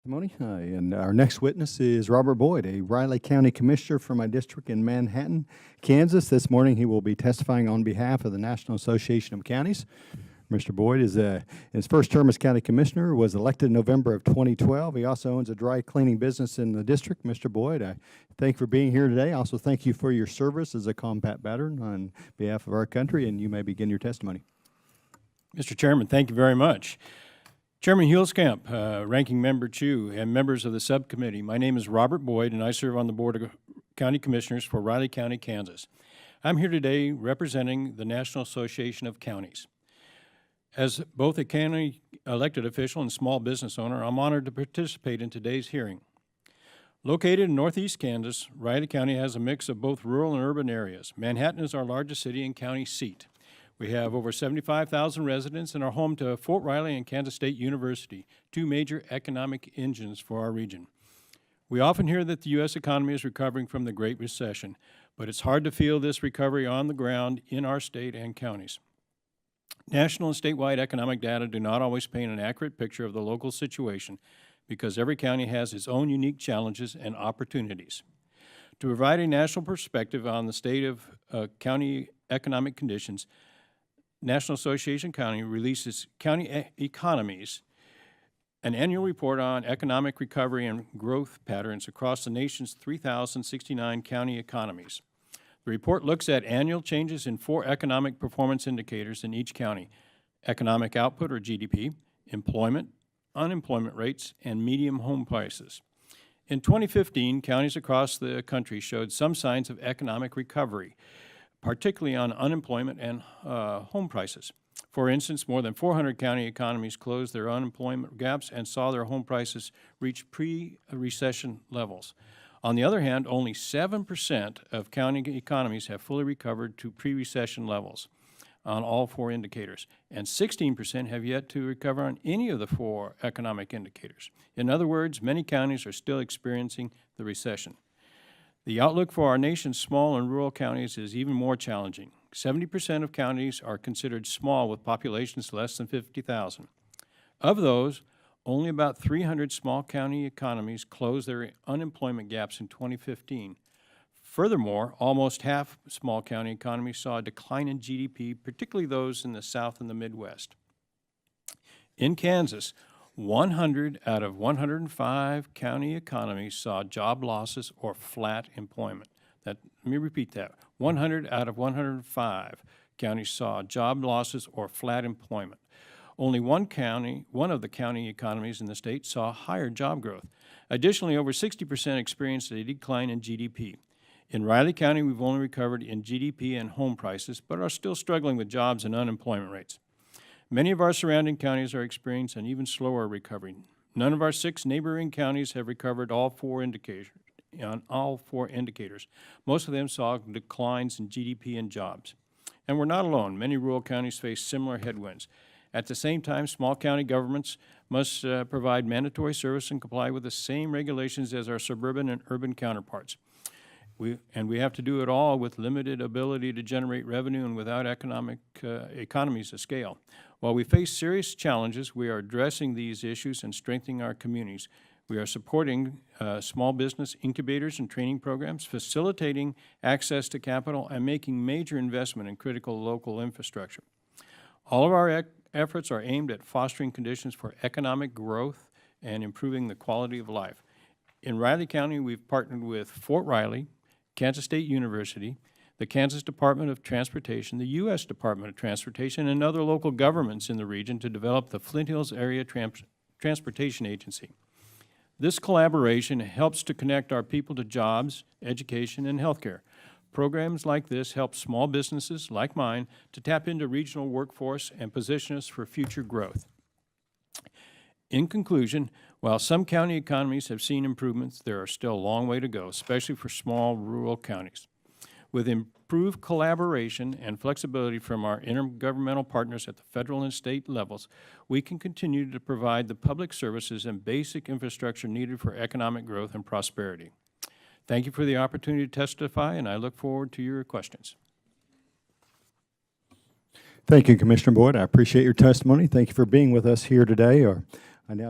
Testimony. And our next witness is Robert Boyd, a Riley County Commissioner for my district in Manhattan, Kansas. This morning he will be testifying on behalf of the National Association of Counties. Mr. Boyd is in his first term as County Commissioner, was elected in November of 2012. He also owns a dry cleaning business in the district. Mr. Boyd, I thank you for being here today. I also thank you for your service as a combat veteran on behalf of our country, and you may begin your testimony. Mr. Chairman, thank you very much. Chairman Hulskamp, Ranking Member Chu, and members of the subcommittee, my name is Robert Boyd, and I serve on the Board of County Commissioners for Riley County, Kansas. I'm here today representing the National Association of Counties. As both a county elected official and small business owner, I'm honored to participate in today's hearing. Located in northeast Kansas, Riley County has a mix of both rural and urban areas. Manhattan is our largest city and county seat. We have over 75,000 residents and are home to Fort Riley and Kansas State University, two major economic engines for our region. We often hear that the U.S. economy is recovering from the Great Recession, but it's hard to feel this recovery on the ground in our state and counties. National and statewide economic data do not always paint an accurate picture of the local situation because every county has its own unique challenges and opportunities. To provide a national perspective on the state of county economic conditions, National Association County releases County Economies, an annual report on economic recovery and growth patterns across the nation's 3,069 county economies. The report looks at annual changes in 4 economic performance indicators in each county: economic output, or GDP, employment, unemployment rates, and median home prices. In 2015, counties across the country showed some signs of economic recovery, particularly on unemployment and home prices. For instance, more than 400 county economies closed their unemployment gaps and saw their home prices reach pre-recession levels. On the other hand, only 7% of county economies have fully recovered to pre-recession levels on all 4 indicators, and 16% have yet to recover on any of the 4 economic indicators. In other words, many counties are still experiencing the recession. The outlook for our nation's small and rural counties is even more challenging. 70% of counties are considered small with populations less than 50,000. Of those, only about 300 small county economies closed their unemployment gaps in 2015. Furthermore, almost half small county economies saw a decline in GDP, particularly those in the South and the Midwest. In Kansas, 100 out of 105 county economies saw job losses or flat employment. Let me repeat that. 100 out of 105 counties saw job losses or flat employment. Only one of the county economies in the state saw higher job growth. Additionally, over 60% experienced a decline in GDP. In Riley County, we've only recovered in GDP and home prices, but are still struggling with jobs and unemployment rates. Many of our surrounding counties are experiencing an even slower recovery. None of our 6 neighboring counties have recovered on all four indicators. Most of them saw declines in GDP and jobs. And we're not alone. Many rural counties face similar headwinds. At the same time, small county governments must provide mandatory service and comply with the same regulations as our suburban and urban counterparts. We have to do it all with limited ability to generate revenue and without economies of scale. While we face serious challenges, we are addressing these issues and strengthening our communities. We are supporting small business incubators and training programs, facilitating access to capital, and making major investment in critical local infrastructure. All of our efforts are aimed at fostering conditions for economic growth and improving the quality of life. In Riley County, we've partnered with Fort Riley, Kansas State University, the Kansas Department of Transportation, the U.S. Department of Transportation, and other local governments in the region to develop the Flint Hills Area Transportation Agency. This collaboration helps to connect our people to jobs, education, and healthcare. Programs like this help small businesses like mine to tap into regional workforce and position us for future growth. In conclusion, while some county economies have seen improvements, there are still a long way to go, especially for small rural counties. With improved collaboration and flexibility from our intergovernmental partners at the federal and state levels, we can continue to provide the public services and basic infrastructure needed for economic growth and prosperity. Thank you for the opportunity to testify, and I look forward to your questions. Thank you, Commissioner Boyd. I appreciate your testimony. Thank you for being with us here today. I now